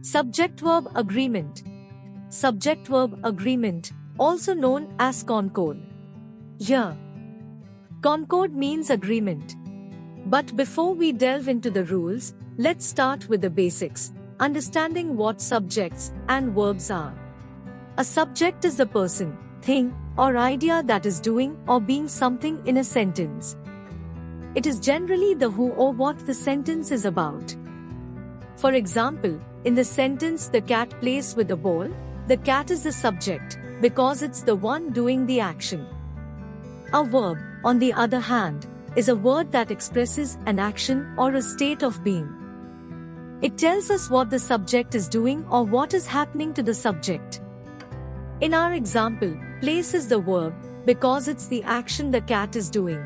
Subject-Verb Agreement. Subject-Verb Agreement, also known as concord. Here, concord means agreement. But before we delve into the rules, let's start with the basics, understanding what subjects and verbs are. A subject is the person, thing, or idea that is doing or being something in a sentence. It is generally the who or what the sentence is about. For example, in the sentence "the cat plays with a ball," the cat is the subject, because it's the one doing the action. A verb, on the other hand, is a word that expresses an action or a state of being. It tells us what the subject is doing or what is happening to the subject. In our example, plays is the verb, because it's the action the cat is doing.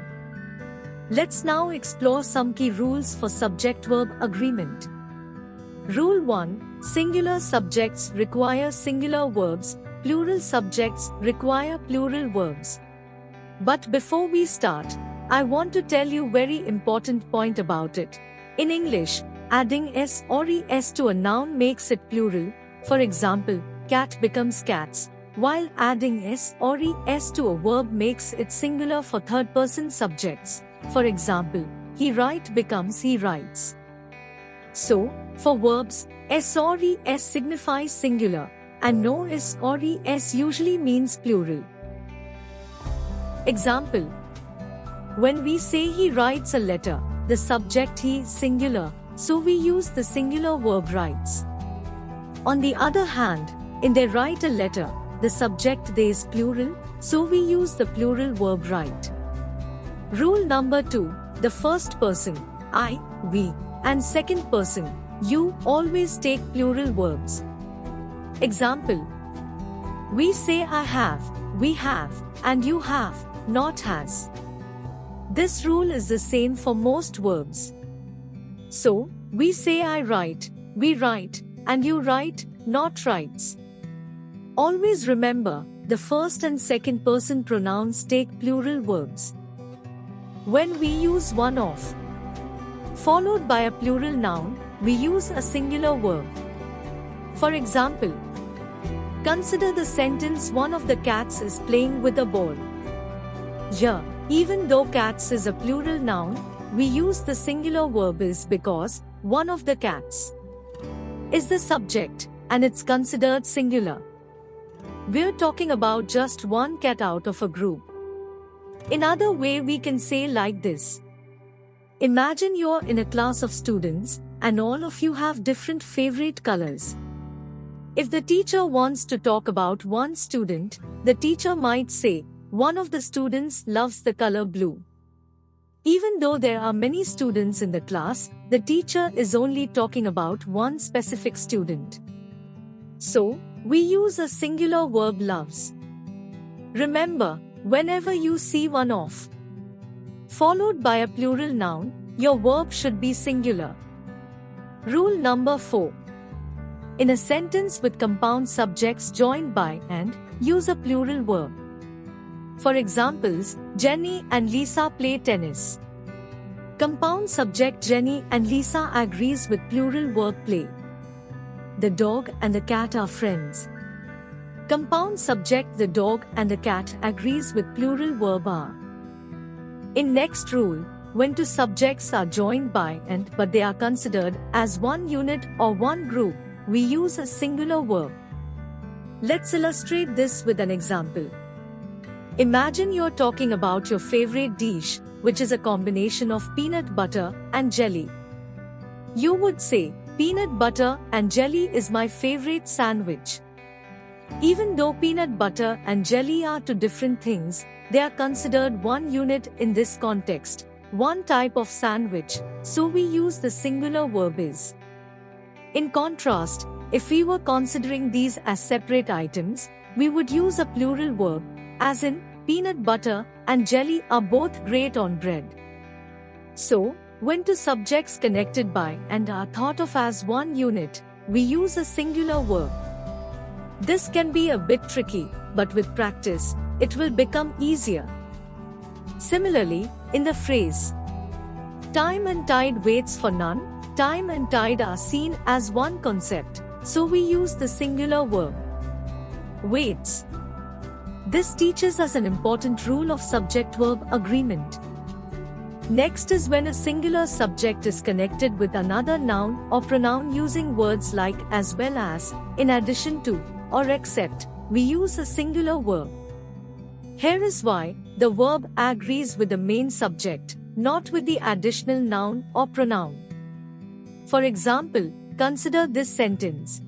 Let's now explore some key rules for subject-verb agreement. Rule 1. Singular subjects require singular verbs, plural subjects require plural verbs. But before we start, I want to tell you very important point about it. In English, adding s or es to a noun makes it plural. For example, cat becomes cats, while adding s or es to a verb makes it singular for third-person subjects. For example, he write becomes he writes. So, for verbs, s or es signifies singular, and no s or es usually means plural. Example: when we say he writes a letter, the subject he is singular, so we use the singular verb writes. On the other hand, in they write a letter, the subject they is plural, so we use the plural verb write. Rule number 2. The first person, I, we, and second person, you, always take plural verbs. Example: we say I have, we have, and you have, not has. This rule is the same for most verbs. So, we say I write, we write, and you write, not writes. Always remember, the first and second person pronouns take plural verbs. When we use one of, followed by a plural noun, we use a singular verb. For example, consider the sentence "one of the cats is playing with a ball." Here, even though cats is a plural noun, we use the singular verb is because one of the cats is the subject, and it's considered singular. We're talking about just one cat out of a group. Another way we can say like this. Imagine you're in a class of students, and all of you have different favorite colors. If the teacher wants to talk about one student, the teacher might say, one of the students loves the color blue. Even though there are many students in the class, the teacher is only talking about one specific student. So, we use a singular verb loves. Remember, whenever you see one of, followed by a plural noun, your verb should be singular. Rule number 4. In a sentence with compound subjects joined by and, use a plural verb. For examples, Jenny and Lisa play tennis. Compound subject Jenny and Lisa agrees with plural verb play. The dog and the cat are friends. Compound subject the dog and the cat agrees with plural verb are. In next rule, when two subjects are joined by and but they are considered as one unit or one group, we use a singular verb. Let's illustrate this with an example. Imagine you're talking about your favorite dish, which is a combination of peanut butter and jelly. You would say, peanut butter and jelly is my favorite sandwich. Even though peanut butter and jelly are two different things, they are considered one unit in this context, one type of sandwich, so we use the singular verb is. In contrast, if we were considering these as separate items, we would use a plural verb, as in, peanut butter and jelly are both great on bread. So, when two subjects connected by and are thought of as one unit, we use a singular verb. This can be a bit tricky, but with practice, it will become easier. Similarly, in the phrase, time and tide waits for none, time and tide are seen as one concept. so we use the singular verb. Waits. This teaches us an important rule of subject-verb agreement. Next is when a singular subject is connected with another noun or pronoun using words like as well as, in addition to, or except, we use a singular verb. Here is why the verb agrees with the main subject, not with the additional noun or pronoun. For example, consider this sentence.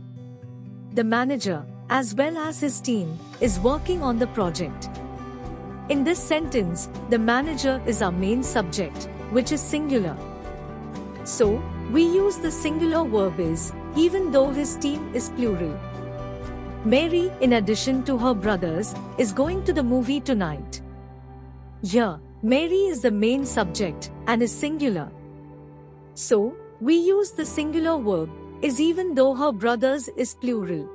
The manager, as well as his team, is working on the project. In this sentence, the manager is our main subject, which is singular. So, we use the singular verb is, even though his team is plural. Mary, in addition to her brothers, is going to the movie tonight. Here, Mary is the main subject and is singular. So, we use the singular verb is even though her brothers is plural.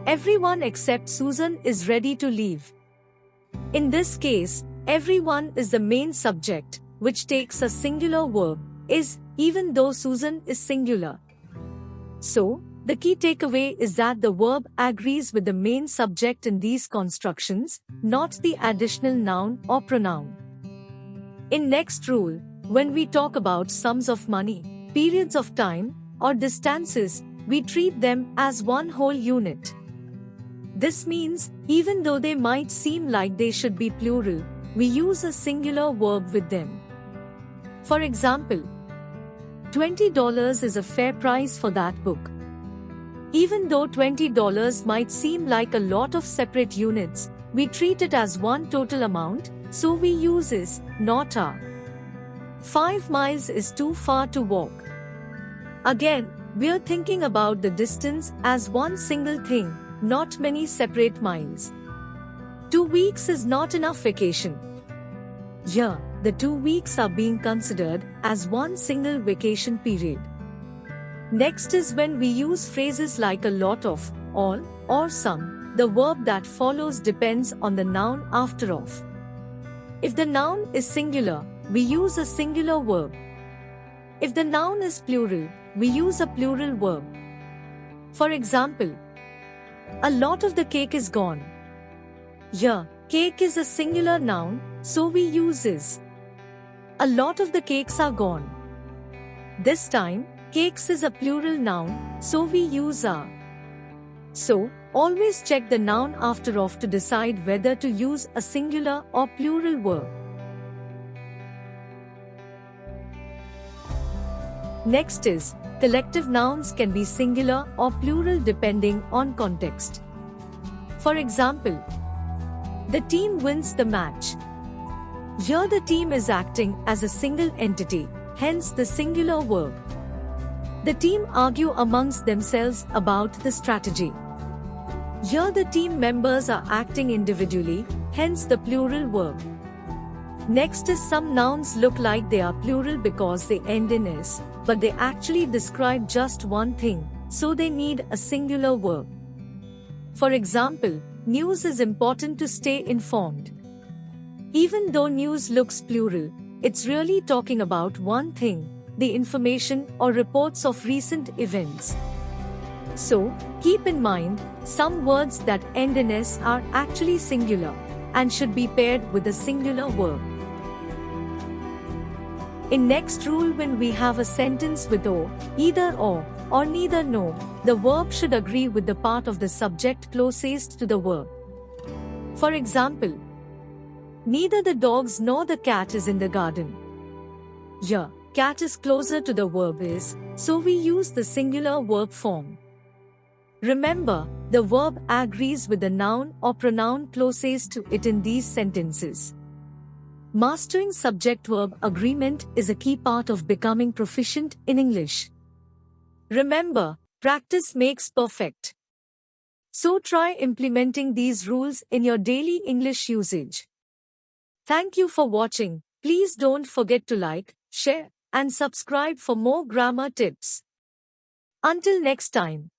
Everyone except Susan is ready to leave. In this case, everyone is the main subject, which takes a singular verb, is, even though Susan is singular. So, the key takeaway is that the verb agrees with the main subject in these constructions, not the additional noun or pronoun. In next rule, when we talk about sums of money, periods of time, or distances, we treat them as one whole unit. This means, even though they might seem like they should be plural, we use a singular verb with them. For example, $20 is a fair price for that book. Even though $20 might seem like a lot of separate units, we treat it as one total amount, so we use is, not a. 5 miles is too far to walk. Again, we're thinking about the distance as one single thing, not many separate miles. 2 weeks is not enough vacation. Here, the 2 weeks are being considered as one single vacation period. Next is when we use phrases like a lot of, all, or some. The verb that follows depends on the noun after of. If the noun is singular, we use a singular verb. If the noun is plural, we use a plural verb. For example, a lot of the cake is gone. Here, cake is a singular noun, so we use is. A lot of the cakes are gone. This time, cakes is a plural noun, so we use are. So, always check the noun after of to decide whether to use a singular or plural verb. Next is, collective nouns can be singular or plural depending on context. For example, the team wins the match. Here the team is acting as a single entity, hence the singular verb. The team argue amongst themselves about the strategy. Here the team members are acting individually, hence the plural verb. Next is some nouns look like they are plural because they end in is, but they actually describe just one thing, so they need a singular verb. For example, news is important to stay informed. Even though news looks plural, it's really talking about one thing, the information or reports of recent events. So, keep in mind, some words that end in s are actually singular, and should be paired with a singular verb. In next rule, when we have a sentence with either or neither no, the verb should agree with the part of the subject closest to the verb. For example, neither the dogs nor the cat is in the garden. Here, cat is closer to the verb is, so we use the singular verb form. Remember, the verb agrees with the noun or pronoun closest to it in these sentences. Mastering subject-verb agreement is a key part of becoming proficient in English. Remember, practice makes perfect. So try implementing these rules in your daily English usage. Thank you for watching. Please don't forget to like, share, and subscribe for more grammar tips. Until next time.